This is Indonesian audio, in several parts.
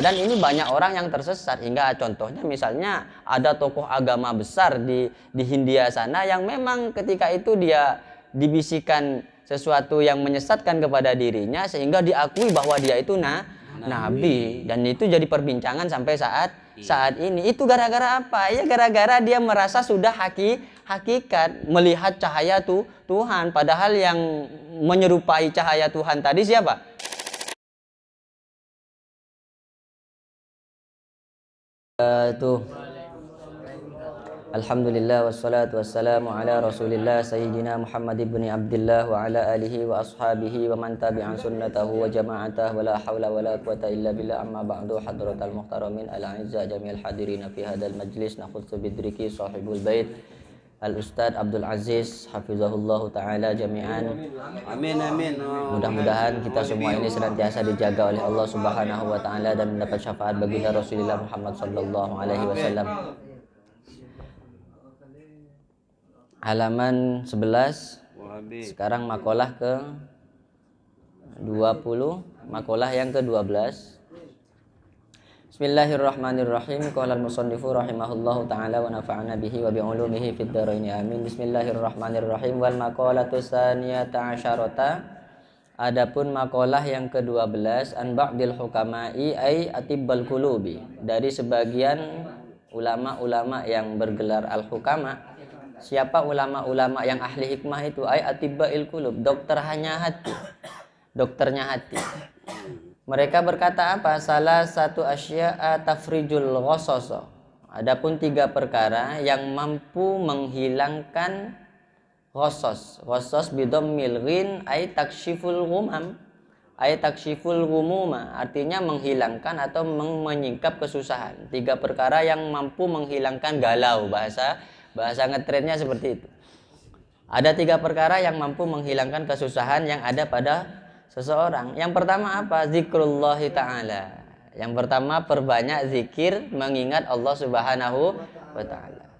Dan ini banyak orang yang tersesat, hingga contohnya misalnya ada tokoh agama besar di Hindia sana yang memang ketika itu dia dibisikkan sesuatu yang menyesatkan kepada dirinya sehingga diakui bahwa dia itu nabi, dan itu jadi perbincangan sampai saat ini. Itu gara-gara apa? Ya gara-gara dia merasa sudah hakikat melihat cahaya Tuhan, padahal yang menyerupai cahaya Tuhan tadi siapa? Alhamdulillah wassalatu wassalamu ala Rasulillah Sayyidina Muhammad ibn Abdullah wa ala alihi wa ashabihi wa man tabi'an sunnatahu wa jama'atah wa la hawla wa la quwata illa billah. Amma ba'du. Hadratal muhtaramin al-a'izza jami'al hadirina fi hadal majlis, nakhudzu bidriki sahibul bait Al-Ustadz Abdul Aziz hafizahullahu ta'ala jami'an. Amin amin. Mudah-mudahan kita semua ini senantiasa dijaga oleh Allah Subhanahu wa taala dan mendapat syafaat baginda Rasulullah Muhammad sallallahu alaihi wasallam. Halaman 11. Sekarang makalah ke 20, makalah yang ke-12. Bismillahirrahmanirrahim. Qala al-musannifu rahimahullahu ta'ala wa nafa'ana bihi wa bi'ulumihi fid dharain amin. Bismillahirrahmanirrahim. Wal maqalatu tsaniyata asyarata. Adapun makalah yang ke-12, an ba'dil hukama'i ay atibbal qulubi, dari sebagian ulama-ulama yang bergelar al-hukama. Siapa ulama-ulama yang ahli hikmah itu? Ay atibbail qulub, dokternya hati. Dokternya hati. Mereka berkata apa? Salah satu asya'a tafrijul ghassasa. Adapun 3 perkara yang mampu menghilangkan ghassas. Ghassas bidammil ghin ay takshiful ghumam. Ay takshiful ghumuma, artinya menghilangkan atau menyingkap kesusahan. 3 perkara yang mampu menghilangkan galau, bahasa ngetrennya seperti itu. Ada 3 perkara yang mampu menghilangkan kesusahan yang ada pada seseorang. Yang pertama apa? Zikrullahi ta'ala. Yang pertama, perbanyak zikir, mengingat Allah Subhanahu wa ta'ala.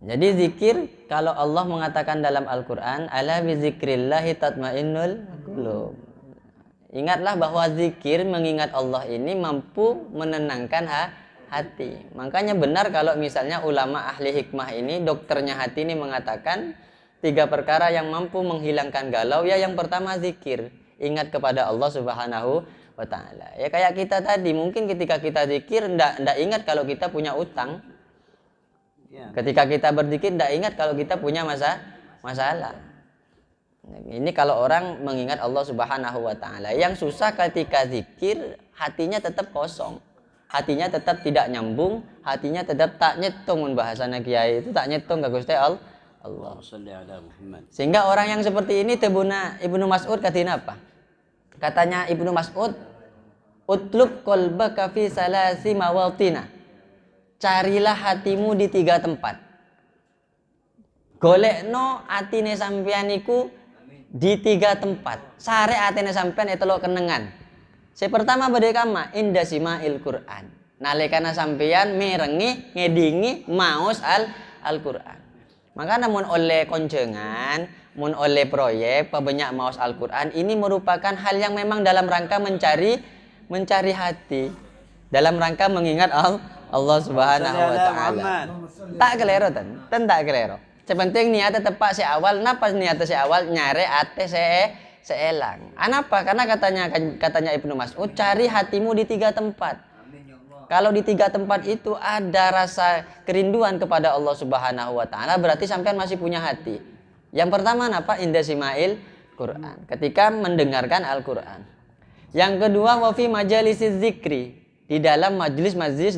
Jadi zikir, kalau Allah mengatakan dalam Al-Quran, ala bi zikrillahi tatmainnul qulub. Ingatlah bahwa zikir, mengingat Allah ini mampu menenangkan hati. Makanya benar kalau misalnya ulama ahli hikmah ini, dokternya hati ini mengatakan 3 perkara yang mampu menghilangkan galau. Ya, yang pertama zikir, ingat kepada Allah Subhanahu wa ta'ala. Ya kayak kita tadi, mungkin ketika kita zikir ndak ingat kalau kita punya utang. Ketika kita berzikir ndak ingat kalau kita punya masalah. Ini kalau orang mengingat Allah Subhanahu wa ta'ala. Yang susah ketika zikir, hatinya tetap kosong. Hatinya tetap tidak nyambung, hatinya tetap tak nyetung. Bahasanya kiai itu tak nyetung ke Gusti Allah. Sehingga orang yang seperti ini tebuna Ibnu Mas'ud katina apa? Katanya Ibnu Mas'ud, utlub qalbaka fi salasi mawatina. Carilah hatimu di 3 tempat. Golekno atine sampeyan iku di 3 tempat. Sare atine sampeyan itu lo kenengan. Pertama badekama inda sima'il Qur'an. Nalikana sampeyan merengi ngedingi maos Al-Qur'an. Maka namun oleh koncengan, mun oleh proyek pebanyak maos Al-Quran, ini merupakan hal yang memang dalam rangka mencari hati, dalam rangka mengingat Allah Subhanahu wa ta'ala. Tak kelero tak kelero. Sepenting niatnya tepat awal. Napa niatnya awal? Nyare ate seelang. Anapa? Karena katanya Ibnu Mas'ud, cari hatimu di 3 tempat. Kalau di 3 tempat itu ada rasa kerinduan kepada Allah Subhanahu wa ta'ala, berarti sampean masih punya hati. Yang pertama apa? Inda sima'il Quran, ketika mendengarkan Al-Quran. Yang kedua, wa fi majalisiz zikri, di dalam majlis-majlis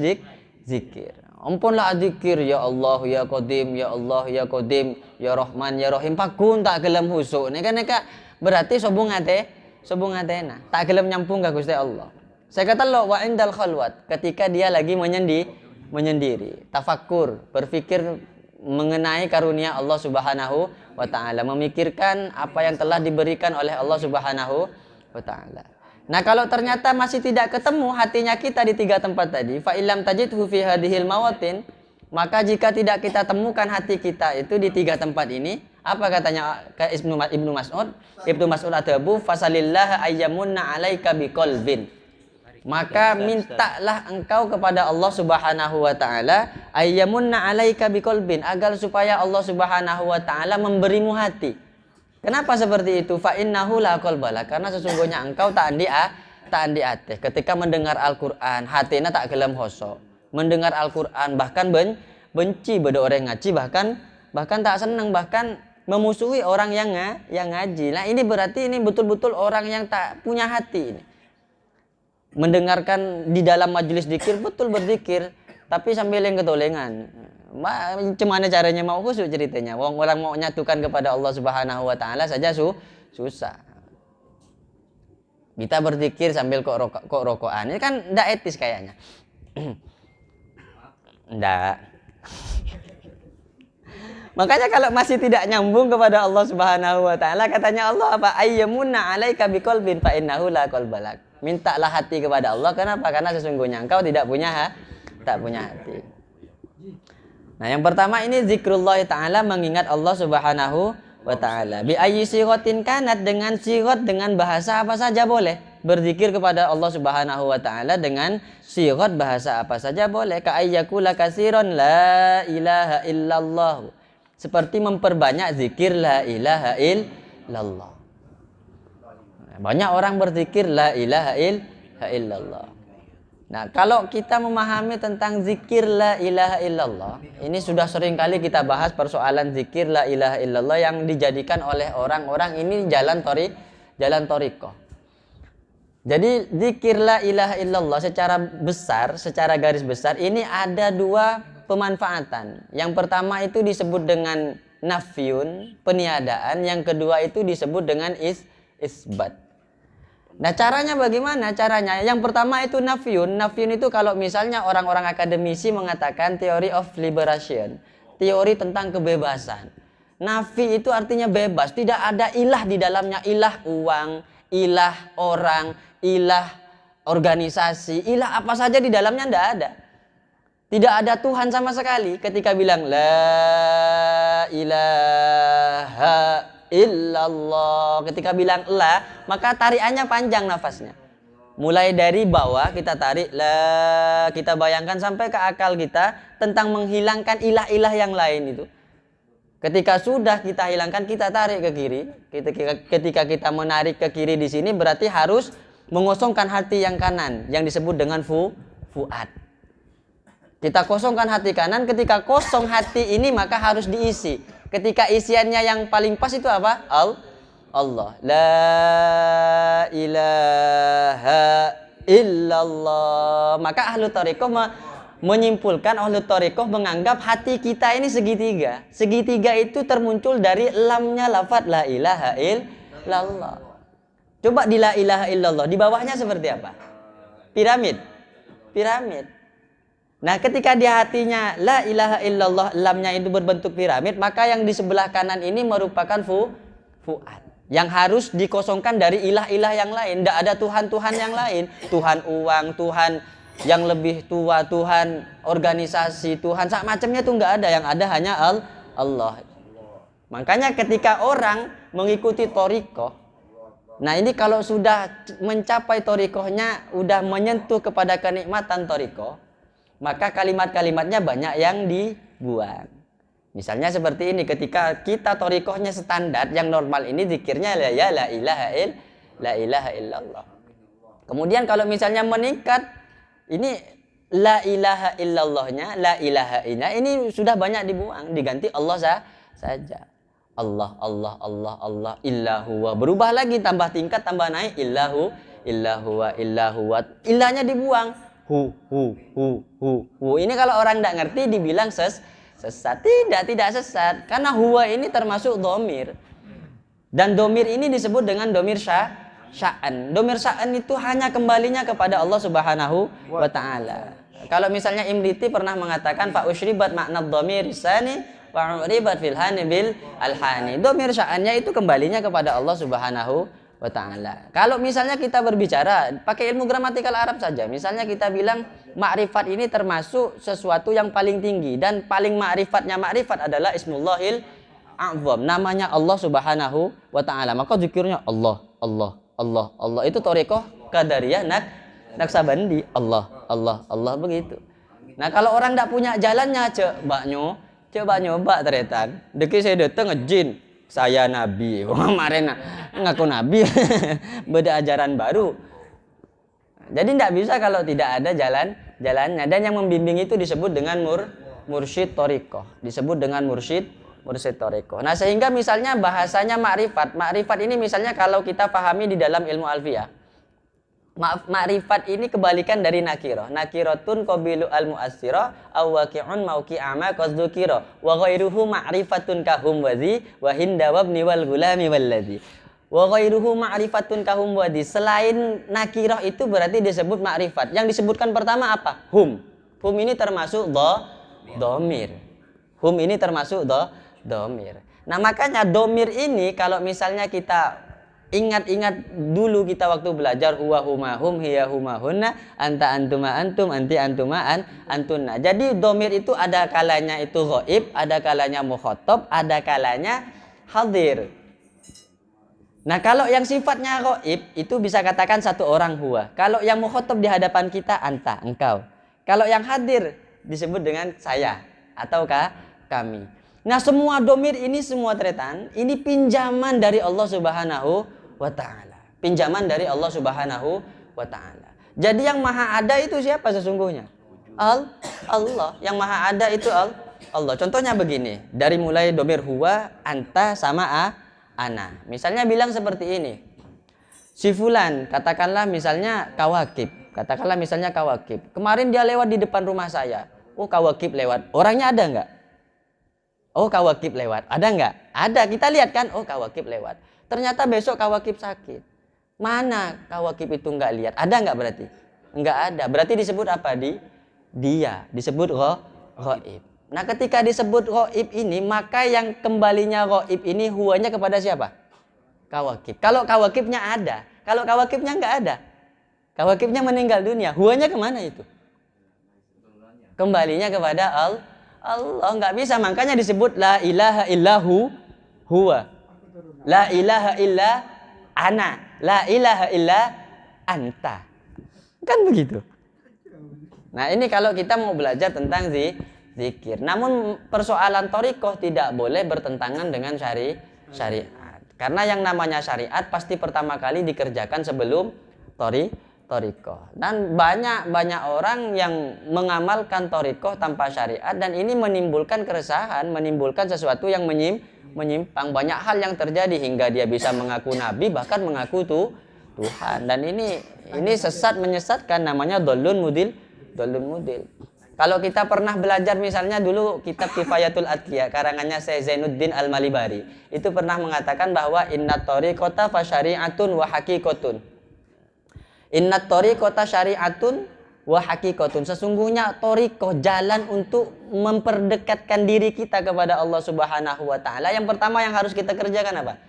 zikir. Ampunlah zikir, ya Allah ya Qadim, ya Allah ya Qadim, ya Rahman ya Rahim, pakun tak gelem husuk. Neka berarti sobung atena, tak gelem nyampung ke Gusti Allah. Saya kata lo wa indal khalwat, ketika dia lagi menyendiri, tafakkur, berpikir mengenai karunia Allah Subhanahu wa ta'ala, memikirkan apa yang telah diberikan oleh Allah Subhanahu wa ta'ala. Nah, kalau ternyata masih tidak ketemu hatinya kita di 3 tempat tadi, fa illam tajidhu fi hadhil mawatin, maka jika tidak kita temukan hati kita itu di 3 tempat ini, apa katanya Ibnu Mas'ud? Ibnu Mas'ud adabu fasalillah ayyamunna alaika biqalbin. Maka mintalah engkau kepada Allah Subhanahu wa taala ayyamunna 'alaika biqalbin, agar supaya Allah Subhanahu wa taala memberimu hati. Kenapa seperti itu? Fa innahu la qalbala, karena sesungguhnya engkau tak andi ate. Ketika mendengar Al-Qur'an, hatinya tak gelem hoso. Mendengar Al-Qur'an bahkan benci pada orang ngaji, bahkan tak senang, bahkan memusuhi orang yang ngaji. Nah, ini berarti ini betul-betul orang yang tak punya hati ini. Mendengarkan di dalam majelis zikir betul berzikir, tapi sambil yang ketolengan. Gimana caranya mau khusyuk ceritanya? Orang mau nyatukan kepada Allah Subhanahu wa taala saja susah. Kita berzikir sambil kok rokokan. Ini kan ndak etis kayaknya. Ndak. Makanya kalau masih tidak nyambung kepada Allah Subhanahu wa taala, katanya Allah apa? Ayyamunna 'alaika biqalbin fa innahu la qalbalak. Mintalah hati kepada Allah. Kenapa? Karena sesungguhnya engkau tak punya hati. Nah, yang pertama ini zikrullah taala, mengingat Allah Subhanahu wa taala. Bi ayyi sighatin kanat, dengan sighat, dengan bahasa apa saja boleh. Berzikir kepada Allah Subhanahu wa taala dengan sighat bahasa apa saja boleh. Ka ayyakula katsiran la ilaha illallah. Seperti memperbanyak zikir la ilaha illallah. Banyak orang berzikir la ilaha illallah. Nah, kalau kita memahami tentang zikir la ilaha illallah, ini sudah sering kali kita bahas persoalan zikir la ilaha illallah yang dijadikan oleh orang-orang ini jalan thariqah. Jadi zikir la ilaha illallah secara garis besar ini ada dua pemanfaatan. Yang pertama itu disebut dengan nafyun, peniadaan. Yang kedua itu disebut dengan isbat. Nah, caranya bagaimana? Caranya yang pertama itu nafyun. Nafyun itu kalau misalnya orang-orang akademisi mengatakan theory of liberation, teori tentang kebebasan. Nafi itu artinya bebas, tidak ada ilah di dalamnya, ilah uang, ilah orang, ilah organisasi, ilah apa saja di dalamnya tidak ada. Tidak ada Tuhan sama sekali. Ketika bilang la ilaha illallah, ketika bilang la, maka tarikannya panjang nafasnya. Mulai dari bawah kita tarik la, kita bayangkan sampai ke akal kita tentang menghilangkan ilah-ilah yang lain itu. Ketika sudah kita hilangkan, kita tarik ke kiri. Ketika kita menarik ke kiri di sini berarti harus mengosongkan hati yang kanan yang disebut dengan fuad. Kita kosongkan hati kanan, ketika kosong hati ini maka harus diisi. Ketika isiannya yang paling pas itu apa? Allah. La ilaha illallah. Maka ahlu thariqah menyimpulkan, ahlu thariqah menganggap hati kita ini segitiga. Segitiga itu termuncul dari lamnya lafaz la ilaha illallah. Coba di la ilaha illallah, di bawahnya seperti apa? Piramid. Nah, ketika di hatinya la ilaha illallah, lamnya itu berbentuk piramid, maka yang di sebelah kanan ini merupakan fuad. Yang harus dikosongkan dari ilah-ilah yang lain. Tidak ada Tuhan-Tuhan yang lain. Tuhan uang, Tuhan yang lebih tua, Tuhan organisasi, Tuhan sak macamnya itu nggak ada. Yang ada hanya Allah. Makanya ketika orang mengikuti thariqah, nah ini kalau sudah mencapai thariqahnya, udah menyentuh kepada kenikmatan thariqah, maka kalimat-kalimatnya banyak yang dibuang. Misalnya seperti ini, ketika kita thariqahnya standar yang normal ini zikirnya la ilaha illallah. Kemudian kalau misalnya meningkat, ini la ilaha illallahnya, la ilaha illallah ini sudah banyak dibuang, diganti Allah saja. Allah illahu wa, berubah lagi, tambah tingkat, tambah naik, illahu wa, ilahnya dibuang. Hu. Ini kalau orang tidak ngerti dibilang sesat. Tidak sesat. Karena huwa ini termasuk domir. Dan domir ini disebut dengan domir sya'an. Domir sya'an itu hanya kembalinya kepada Allah Subhanahu wa ta'ala. Kalau misalnya Imriti pernah mengatakan fa usyribat makna domir sani wa uribat fil hani bil alhani. Domir sya'annya itu kembalinya kepada Allah Subhanahu wa ta'ala. Kalau misalnya kita berbicara pakai ilmu gramatikal Arab saja, misalnya kita bilang ma'rifat ini termasuk sesuatu yang paling tinggi, dan paling ma'rifatnya ma'rifat adalah ismullahil a'zam, namanya Allah Subhanahu wa ta'ala. Maka zikirnya Allah. Itu thariqah qadariyah Naksabandi, Allah begitu. Nah kalau orang tidak punya jalannya, coba nyoba teretan. Deki saya datang ngejin, saya nabi. Kemarin ngaku nabi, beda ajaran baru. Jadi tidak bisa kalau tidak ada jalannya. Dan yang membimbing itu disebut dengan mursyid thariqah. Disebut dengan mursyid thariqah. Nah sehingga misalnya bahasanya ma'rifat. Ma'rifat ini misalnya kalau kita pahami di dalam ilmu alfiyah. Ma'rifat ini kebalikan dari nakirah. Nakiratun qabilu al-mu'assira aw waqi'un mauqi'ama qasdukira wa ghairuhu ma'rifatun kahum wazi wa hinda wabni wal gulami wallazi. Wa ghairuhu ma'rifatun kahum wazi. Selain nakirah itu berarti disebut ma'rifat. Yang disebutkan pertama apa? Hum. Hum ini termasuk dhamir. Hum ini termasuk dhamir. Nah, makanya dhamir ini kalau misalnya kita ingat dulu kita waktu belajar huwa huma hum hiya huma hunna anta antuma antum anti antuma antunna. Jadi dhamir itu ada kalanya itu ghaib, ada kalanya mukhatab, ada kalanya hadir. Nah, kalau yang sifatnya ghaib itu bisa katakan satu orang huwa. Kalau yang mukhatab di hadapan kita anta, engkau. Kalau yang hadir disebut dengan saya ataukah kami. Nah, semua dhamir ini semua tretan ini pinjaman dari Allah Subhanahu wa ta'ala. Pinjaman dari Allah Subhanahu wa ta'ala. Jadi yang maha ada itu siapa sesungguhnya? Allah. Yang maha ada itu Allah. Contohnya begini, dari mulai dhamir huwa, anta sama ana. Misalnya bilang seperti ini. Si fulan, katakanlah misalnya Kawakib. Kemarin dia lewat di depan rumah saya. Oh, Kawakib lewat. Orangnya ada enggak? Oh, Kawakib lewat. Ada enggak? Ada. Kita lihat kan, oh Kawakib lewat. Ternyata besok Kawakib sakit. Mana Kawakib itu enggak lihat? Ada enggak berarti? Enggak ada. Berarti disebut apa? Dia. Disebut ghaib. Nah, ketika disebut ghaib ini, maka yang kembalinya ghaib ini huwanya kepada siapa? Kawakib. Kalau Kawakibnya ada. Kalau Kawakibnya enggak ada. Kawakibnya meninggal dunia. Huwanya kemana itu? Kembalinya kepada Allah. Enggak bisa. Makanya disebut la ilaha illahu huwa. La ilaha illa ana. La ilaha illa anta. Kan begitu. Nah, ini kalau kita mau belajar tentang zikir. Namun persoalan thariqah tidak boleh bertentangan dengan syariat. Karena yang namanya syariat pasti pertama kali dikerjakan sebelum thariqah. Dan banyak orang yang mengamalkan thariqah tanpa syariat dan ini menimbulkan keresahan, menimbulkan sesuatu yang menyimpang. Banyak hal yang terjadi hingga dia bisa mengaku nabi bahkan mengaku Tuhan. Dan ini sesat menyesatkan, namanya dhalun mudil. Kalau kita pernah belajar misalnya dulu kitab Kifayatul Atqiya karangannya Syekh Zainuddin Al-Malibari, itu pernah mengatakan bahwa innat thariqata fa syari'atun wa haqiqatun. Innat thariqata syari'atun wa haqiqatun. Sesungguhnya thariqah jalan untuk memperdekatkan diri kita kepada Allah Subhanahu wa taala. Yang pertama yang harus kita kerjakan apa?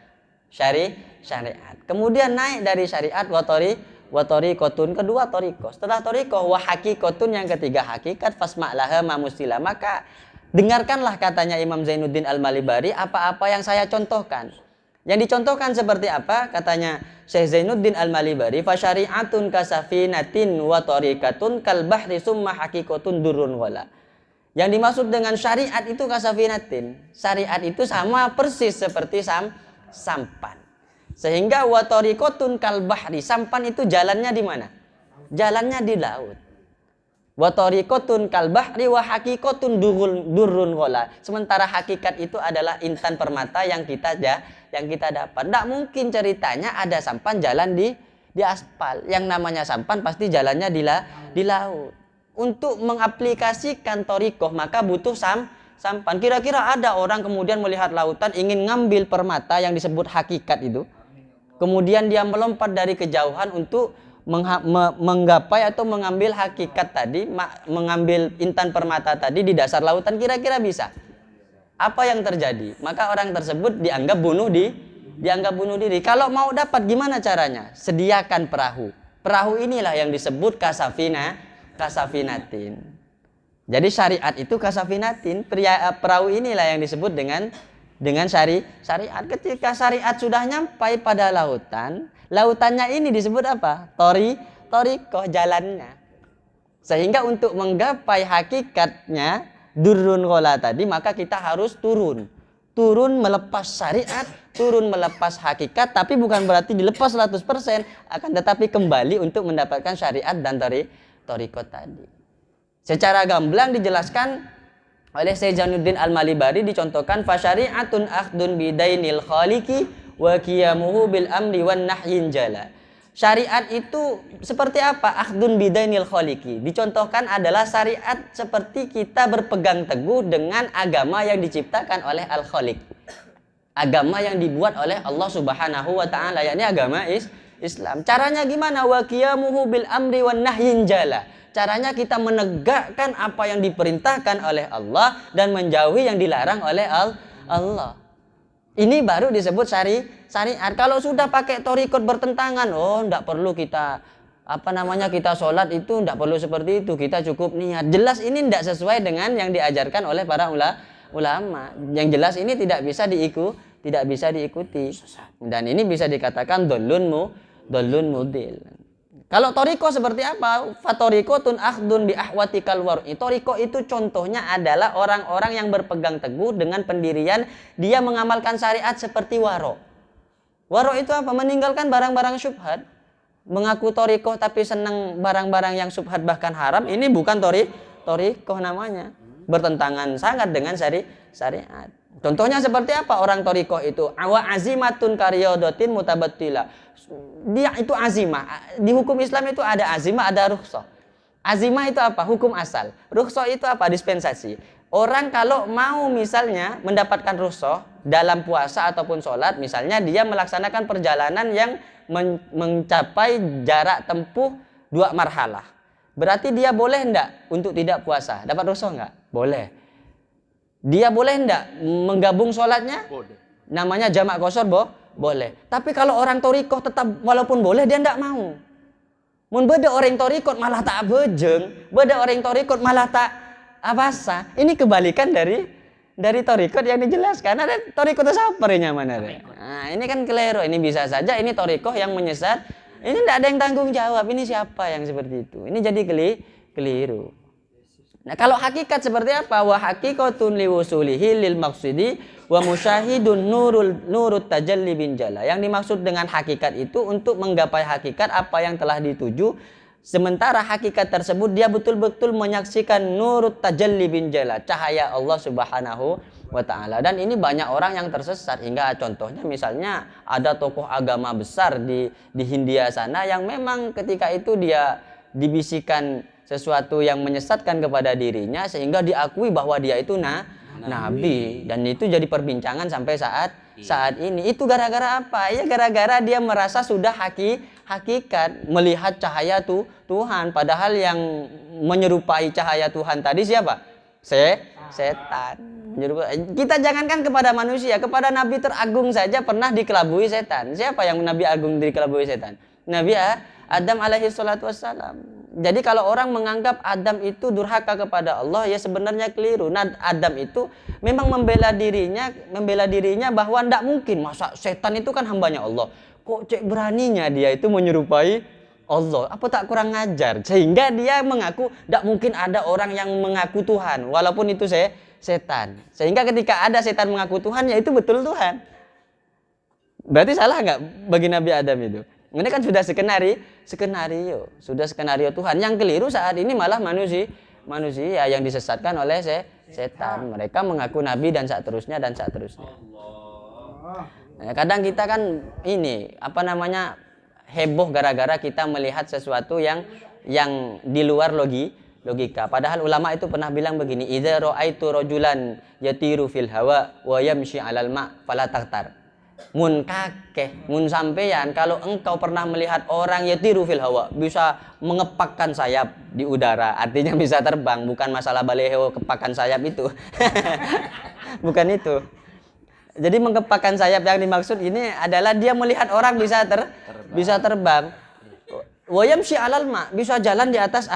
Syariat. Kemudian naik dari syariat wa thariqatun, kedua thariqah. Setelah thariqah wa haqiqatun, yang ketiga hakikat, fasma'laha ma mustila. Maka dengarkanlah katanya Imam Zainuddin Al-Malibari apa-apa yang saya contohkan. Yang dicontohkan seperti apa? Katanya Syekh Zainuddin Al-Malibari, fa syari'atun kasafinatin wa thariqatun kal bahri summa haqiqatun durrun wala. Yang dimaksud dengan syariat itu kasafinatin. Syariat itu sama persis seperti sampan. Sehingga wa thariqatun kal bahri, sampan itu jalannya di mana? Jalannya di laut. Wa thariqatun kal bahri wa haqiqatun durrun wala. Sementara hakikat itu adalah intan permata yang kita dapat. Tidak mungkin ceritanya ada sampan jalan di aspal. Yang namanya sampan pasti jalannya di laut. Untuk mengaplikasikan thariqah maka butuh sampan. Kira-kira ada orang kemudian melihat lautan ingin ngambil permata yang disebut hakikat itu. Kemudian dia melompat dari kejauhan untuk menggapai atau mengambil hakikat tadi, mengambil intan permata tadi di dasar lautan, kira-kira bisa? Apa yang terjadi? Maka orang tersebut dianggap bunuh diri. Kalau mau dapat gimana caranya? Sediakan perahu. Perahu inilah yang disebut kasafinatin. Jadi syariat itu kasafinatin. Perahu inilah yang disebut dengan syariat. Ketika syariat sudah nyampai pada lautan, lautannya ini disebut apa? torikoh jalannya. Sehingga untuk menggapai hakikatnya durrun qola tadi, maka kita harus turun melepas syariat, turun melepas hakikat, tapi bukan berarti dilepas 100%, akan tetapi kembali untuk mendapatkan syariat dan torikoh tadi. Secara gamblang dijelaskan oleh Syekh Jainuddin Al-Malibari, dicontohkan fasyari'atun akhdun bidainil khaliqi wa qiyamuhu bil amri wan nahyin jala. Syariat itu seperti apa? Akhdun bidainil khaliqi. Dicontohkan adalah syariat seperti kita berpegang teguh dengan agama yang diciptakan oleh Al-Khaliq. Agama yang dibuat oleh Allah Subhanahu wa taala, yakni agama Islam. Caranya gimana? Wa qiyamuhu bil amri wan nahyin jala. Caranya kita menegakkan apa yang diperintahkan oleh Allah dan menjauhi yang dilarang oleh Allah. Ini baru disebut syariat. Kalau sudah pakai torikot bertentangan, enggak perlu kita kita sholat itu enggak perlu seperti itu, kita cukup niat. Jelas ini enggak sesuai dengan yang diajarkan oleh para ulama. Yang jelas ini tidak bisa diikuti. Dan ini bisa dikatakan dollun mudil. Kalau toriko seperti apa? Fatorikotun akhdun bi ahwatikal war'i. Toriko itu contohnya adalah orang-orang yang berpegang teguh dengan pendirian, dia mengamalkan syariat seperti waro. Waro itu apa? Meninggalkan barang-barang syubhat. Mengaku toriko tapi senang barang-barang yang syubhat bahkan haram. Ini bukan toriko namanya. Bertentangan sangat dengan syariat. Contohnya seperti apa orang toriko itu? Awa azimatun karyodotin mutabattila. Dia itu azimah. Di hukum Islam itu ada azimah, ada rukhsah. Azimah itu apa? Hukum asal. Rukhsah itu apa? Dispensasi. Orang kalau mau misalnya mendapatkan rukhsah dalam puasa ataupun sholat, misalnya dia melaksanakan perjalanan yang mencapai jarak tempuh 2 marhalah. Berarti dia boleh enggak untuk tidak puasa? Dapat rukhsah enggak? Boleh. Dia boleh enggak menggabung sholatnya? Boleh. Namanya jamak qashar, boleh. Tapi kalau orang torikoh tetap walaupun boleh dia enggak mau. Mun beda orang torikot malah tak bejeng, beda orang torikot malah tak abasa. Ini kebalikan dari torikot yang dijelaskan. Ada torikot saper nyaman ada. Nah, ini kan keliru. Ini bisa saja ini torikoh yang menyesat. Ini tidak ada yang tanggung jawab. Ini siapa yang seperti itu? Ini jadi keliru. Nah, kalau hakikat seperti apa? Wa haqiqatun liwusulihi lil maqsidi wa musyahidun nurut tajalli bin jala. Yang dimaksud dengan hakikat itu untuk menggapai hakikat apa yang telah dituju. Sementara hakikat tersebut dia betul-betul menyaksikan nurut tajalli bin jala, cahaya Allah Subhanahu wa taala. Dan ini banyak orang yang tersesat, hingga contohnya misalnya ada tokoh agama besar di Hindia sana yang memang ketika itu dia dibisikkan sesuatu yang menyesatkan kepada dirinya sehingga diakui bahwa dia itu nabi, dan itu jadi perbincangan sampai saat ini. Itu gara-gara apa? Ya gara-gara dia merasa sudah hakikat melihat cahaya Tuhan, padahal yang menyerupai cahaya Tuhan tadi siapa? Setan. Kita jangankan kepada manusia, kepada nabi teragung saja pernah dikelabui setan. Siapa yang nabi agung dikelabui setan? Nabi Adam alaihi salatu wassalam. Jadi kalau orang menganggap Adam itu durhaka kepada Allah, ya sebenarnya keliru. Nah, Adam itu memang membela dirinya bahwa tidak mungkin, masa setan itu kan hambanya Allah. Kok cek beraninya dia itu menyerupai Allah? Apa tak kurang ngajar? Sehingga dia mengaku tidak mungkin ada orang yang mengaku Tuhan, walaupun itu setan. Sehingga ketika ada setan mengaku Tuhan, ya itu betul Tuhan. Berarti salah nggak bagi Nabi Adam itu? Ini kan sudah skenario Tuhan. Yang keliru saat ini malah manusia yang disesatkan oleh setan. Mereka mengaku nabi dan seterusnya. Nah, kadang kita kan heboh gara-gara kita melihat sesuatu yang di luar logika. Padahal ulama itu pernah bilang begini, idza ra'aitu rajulan yatiru fil hawa wa yamshi 'alal ma' fala taghtar. Mun sampeyan kalau engkau pernah melihat orang yatiru fil hawa, bisa mengepakkan sayap di udara, artinya bisa terbang, bukan masalah baleho kepakan sayap itu. Bukan itu. Jadi mengepakkan sayap yang dimaksud ini adalah dia melihat orang bisa terbang. Wa yamshi 'alal ma, bisa jalan di atas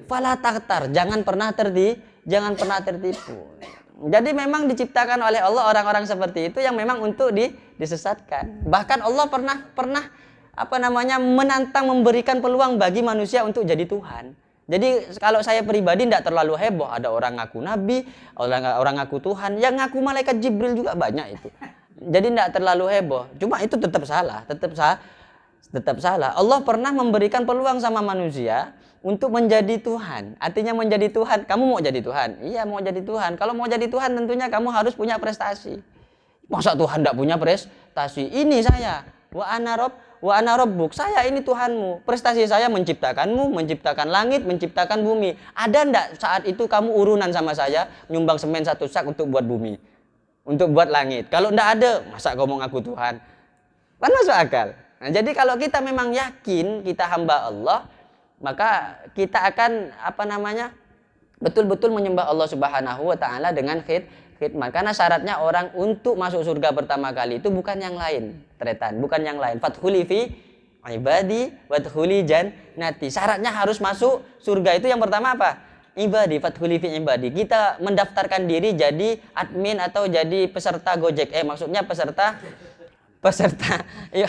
fala taghtar, jangan pernah tertipu. Jadi memang diciptakan oleh Allah orang-orang seperti itu yang memang untuk disesatkan. Bahkan Allah pernah menantang, memberikan peluang bagi manusia untuk jadi Tuhan. Jadi kalau saya pribadi tidak terlalu heboh, ada orang ngaku nabi, orang ngaku Tuhan, yang ngaku malaikat Jibril juga banyak itu. Jadi tidak terlalu heboh. Cuma itu tetap salah, tetap salah. Allah pernah memberikan peluang sama manusia untuk menjadi Tuhan. Artinya menjadi Tuhan. Kamu mau jadi Tuhan? Iya, mau jadi Tuhan. Kalau mau jadi Tuhan tentunya kamu harus punya prestasi. Masa Tuhan tidak punya prestasi? Ini saya. Wa ana rabbuk. Saya ini Tuhanmu. Prestasi saya menciptakanmu, menciptakan langit, menciptakan bumi. Ada ndak saat itu kamu urunan sama saya nyumbang semen 1 sak untuk buat bumi, untuk buat langit? Kalau ndak ada, masa kamu ngaku Tuhan? Kan masuk akal. Nah, jadi kalau kita memang yakin kita hamba Allah, maka kita akan betul-betul menyembah Allah Subhanahu wa taala dengan khidmat. Karena syaratnya orang untuk masuk surga pertama kali itu bukan yang lain, bukan yang lain. Fadkhuli fi ibadi wadkhuli jannati. Syaratnya harus masuk surga itu yang pertama apa? Ibadi, fadkhuli fi ibadi. Kita mendaftarkan diri jadi admin atau jadi peserta Gojek. Maksudnya peserta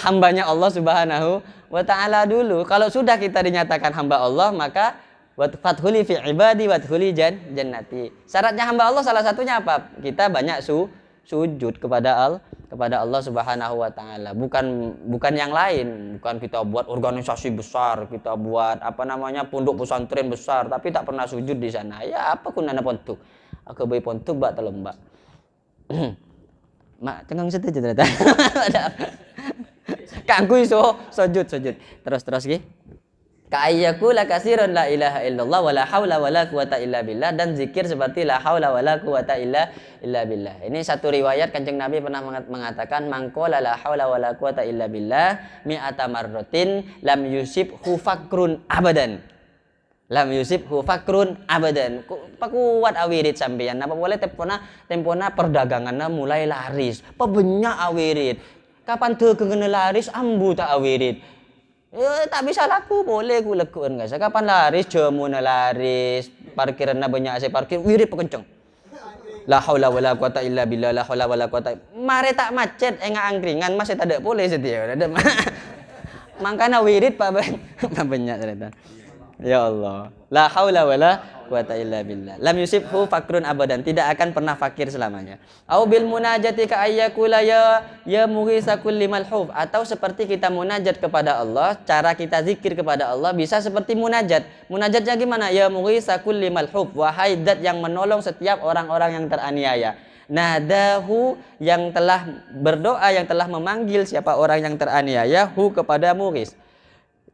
hambanya Allah Subhanahu wa taala dulu. Kalau sudah kita dinyatakan hamba Allah, maka fadkhuli fi ibadi wadkhuli jannati. Syaratnya hamba Allah salah satunya apa? Kita banyak sujud kepada Allah Subhanahu wa taala. Bukan yang lain, bukan kita buat organisasi besar, kita buat pondok pesantren besar tapi tak pernah sujud di sana. Ya apa gunanya pontuk? Aku beri pontuk bak telembak. Mak cengang setu ternyata. Kangku iso sujud. Terus nggih. Ka'ayyakula katsiran la ilaha illallah wala haula wala quwata illa billah, dan zikir seperti la haula wala quwata illa billah. Ini satu riwayat Kanjeng Nabi pernah mengatakan mangqala la haula wala quwata illa billah mi'ata marratin lam yusibhu fakrun abadan. Lam yusibhu fakrun abadan. Pakuat awirid sampeyan. Apa boleh tempona perdagangannya mulai laris. Pabanyak awirid. Kapan dagangan laris ambu tak awirid. Tak bisa laku, boleh ku lekuan guys. Kapan laris, jamuna laris, parkirannya banyak saya parkir, wirid pekenceng. La haula wala quwata illa billah, la haula wala quwata. Mare tak macet, enggak angkringan, masih tak ada boleh setia. Makanya wirid pak banyak ternyata. Ya Allah, la haula wala quwata illa billah. Lam yusibhu fakrun abadan, tidak akan pernah fakir selamanya. Au bil munajati ka ayyakula ya mughisa kulli malhuf, atau seperti kita munajat kepada Allah, cara kita zikir kepada Allah bisa seperti munajat. Munajatnya gimana? Ya mughisa kulli malhuf, wahai zat yang menolong setiap orang-orang yang teraniaya. Nadahu, yang telah berdoa, yang telah memanggil siapa orang yang teraniaya, hu kepada mughis.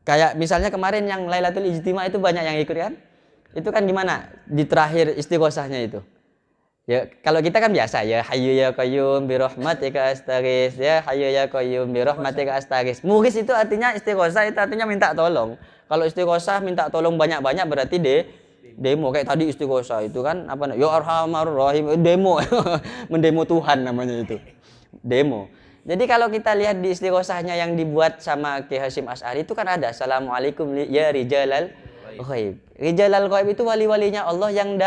Kayak misalnya kemarin yang Lailatul Ijtima itu banyak yang ikut kan? Itu kan gimana? Di terakhir istighosahnya itu. Ya, kalau kita kan biasa ya hayyu ya qayyum bi rahmatika astaghits, ya hayyu ya qayyum bi rahmatika astaghits. Mughis itu artinya istighosah, itu artinya minta tolong. Kalau istighosah minta tolong banyak-banyak berarti demo. Kayak tadi istighosah itu kan ya arhamar rahim, demo. Mendemo Tuhan namanya itu. Demo. Jadi kalau kita lihat di istighosahnya yang dibuat sama Ki Hasyim Asy'ari itu kan ada assalamualaikum ya rijalal ghaib. Rijalal ghaib itu wali-walinya Allah yang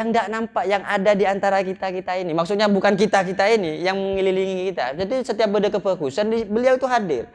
ndak nampak, yang ada di antara kita ini. Maksudnya bukan kita ini yang mengelilingi kita. Jadi setiap ada kebagusan beliau itu hadir.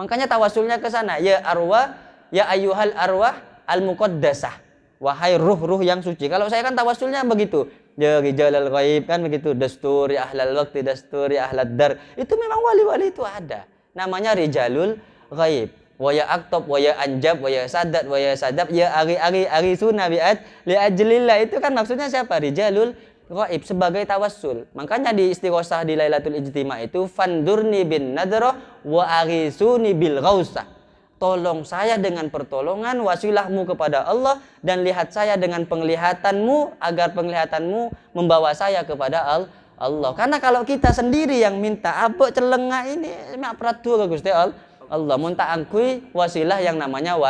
Makanya tawasulnya ke sana, ya arwah, ya ayyuhal arwah al muqaddasah. Wahai ruh-ruh yang suci. Kalau saya kan tawasulnya begitu. Ya rijalal ghaib kan begitu, dastur ya ahlal waqti, dastur ya ahlad dar. Itu memang wali-wali itu ada. Namanya rijalul ghaib. Wa ya aktab, wa ya anjab, wa ya sadat, wa ya sadab, ya ari sunna bi'at li ajlillah. Itu kan maksudnya siapa? Rijalul ghaib sebagai tawassul. Makanya di istighosah di Lailatul Ijtima itu fandurni bin nadrah wa arisuni bil ghausah. Tolong saya dengan pertolongan, wasilahmu kepada Allah, dan lihat saya dengan penglihatanmu, agar penglihatanmu membawa saya kepada Allah. Karena kalau kita sendiri yang minta, apa celengah ini, mak peratu ke Gusti Allah. Munta angkui wasilah yang namanya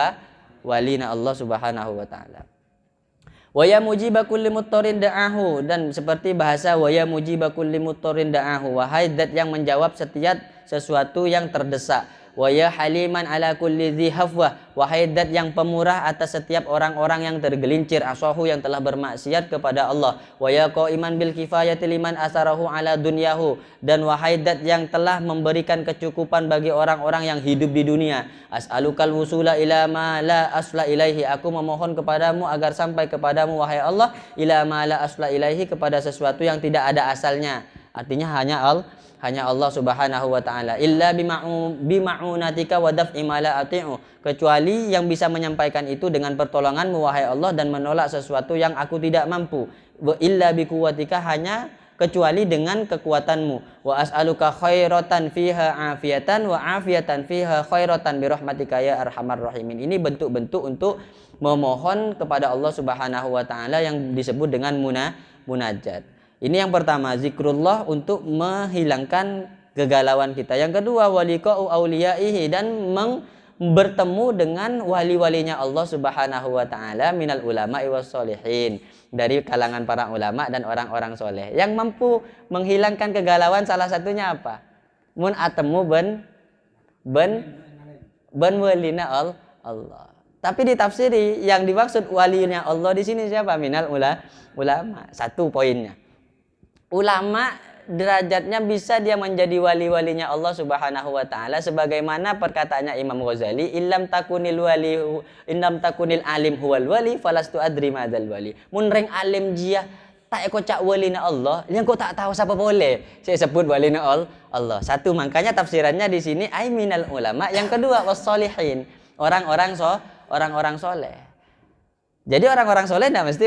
walina Allah Subhanahu wa taala. Wa ya mujiba kulli muttarin da'ahu, dan seperti bahasa wa ya mujiba kulli muttarin da'ahu, wahai zat yang menjawab setiap sesuatu yang terdesak. wa ya haliman ala kulli dhi hafwah, wahai zat yang pemurah atas setiap orang-orang yang tergelincir, asahu yang telah bermaksiat kepada Allah, wa ya qaiman bil kifayati liman asarahu ala dunyahu, dan wahai zat yang telah memberikan kecukupan bagi orang-orang yang hidup di dunia, as'alukal wusula ila ma la asla ilaihi, aku memohon kepadamu agar sampai kepadamu wahai Allah, ila ma la asla ilaihi, kepada sesuatu yang tidak ada asalnya. Artinya hanya Allah Subhanahu wa taala. Illa bima'unatika wa daf'i ma la ati'u, kecuali yang bisa menyampaikan itu dengan pertolonganmu wahai Allah dan menolak sesuatu yang aku tidak mampu. Wa illa biquwwatika, hanya kecuali dengan kekuatanmu. Wa as'aluka khairatan fiha afiyatan wa afiyatan fiha khairatan birahmatika ya arhamar rahimin. Ini bentuk-bentuk untuk memohon kepada Allah Subhanahu wa taala yang disebut dengan munajat. Ini yang pertama, zikrullah untuk menghilangkan kegalauan kita. Yang kedua, waliqa'u auliyaihi, dan bertemu dengan wali-walinya Allah Subhanahu wa taala minal ulama'i was sholihin, dari kalangan para ulama dan orang-orang soleh. Yang mampu menghilangkan kegalauan salah satunya apa? Mun atemu ben walina Allah. Tapi ditafsiri yang dimaksud walinya Allah di sini siapa? Minal ulama. Satu poinnya. Ulama derajatnya bisa dia menjadi wali-walinya Allah Subhanahu wa taala, sebagaimana perkataannya Imam Ghazali, illam takunil alim huwal wali falastu adri madzal wali. Mun reng alim dia tak eko cak walina Allah, yang kau tak tahu siapa boleh saya sebut walina Allah. Satu, makanya tafsirannya di sini ai minal ulama. Yang kedua wassolihin, orang-orang soleh. Jadi orang-orang soleh tidak mesti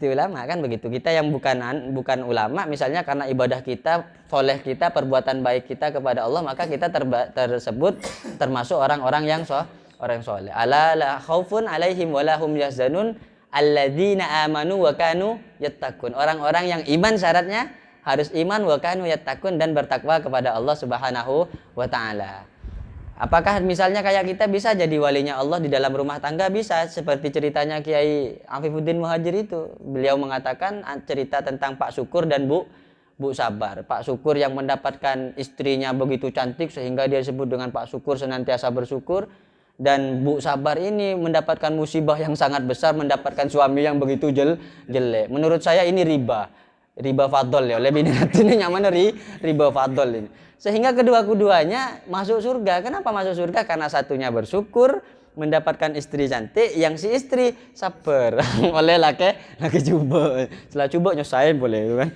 ulama, kan begitu. Kita yang bukan ulama, misalnya karena ibadah kita, soleh kita, perbuatan baik kita kepada Allah, maka kita tersebut termasuk orang-orang yang soleh. Ala la khaufun alaihim wa lahum yahzanun alladzina amanu wa kanu yattaqun. Orang-orang yang iman syaratnya harus iman, wa kanu yattaqun, dan bertakwa kepada Allah Subhanahu wa taala. Apakah misalnya kayak kita bisa jadi walinya Allah di dalam rumah tangga? Bisa, seperti ceritanya Kiai Afifuddin Muhajir itu. Beliau mengatakan cerita tentang Pak Syukur dan Bu Sabar. Pak Syukur yang mendapatkan istrinya begitu cantik sehingga dia disebut dengan Pak Syukur senantiasa bersyukur. Dan Bu Sabar ini mendapatkan musibah yang sangat besar, mendapatkan suami yang begitu jelek. Menurut saya ini riba fadl ya. Lebih ini nyaman riba fadl ini. Sehingga kedua-keduanya masuk surga. Kenapa masuk surga? Karena satunya bersyukur mendapatkan istri cantik, yang si istri sabar. Oleh laki coba. Setelah coba nyosain boleh kan.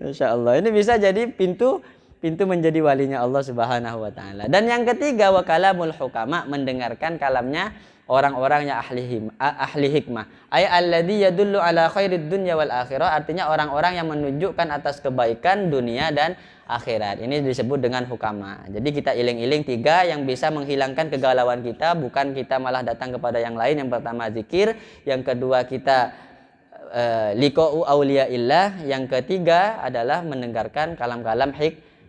Masya Allah. Ini bisa jadi pintu menjadi walinya Allah Subhanahu wa taala. Dan yang ketiga, wa kalamul hukama, mendengarkan kalamnya orang-orang yang ahli hikmah. Ay alladzi yadullu ala khairid dunya wal akhirah, artinya orang-orang yang menunjukkan atas kebaikan dunia dan akhirat. Ini disebut dengan hukama. Jadi kita iling-iling tiga yang bisa menghilangkan kegalauan kita, bukan kita malah datang kepada yang lain. Yang pertama zikir, yang kedua kita liqa'u auliyaillah, yang ketiga adalah mendengarkan kalam-kalam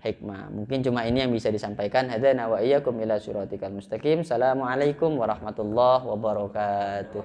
hikmah. Mungkin cuma ini yang bisa disampaikan. Hadzana wa iyyakum ila siratikal mustaqim. Assalamualaikum warahmatullahi wabarakatuh.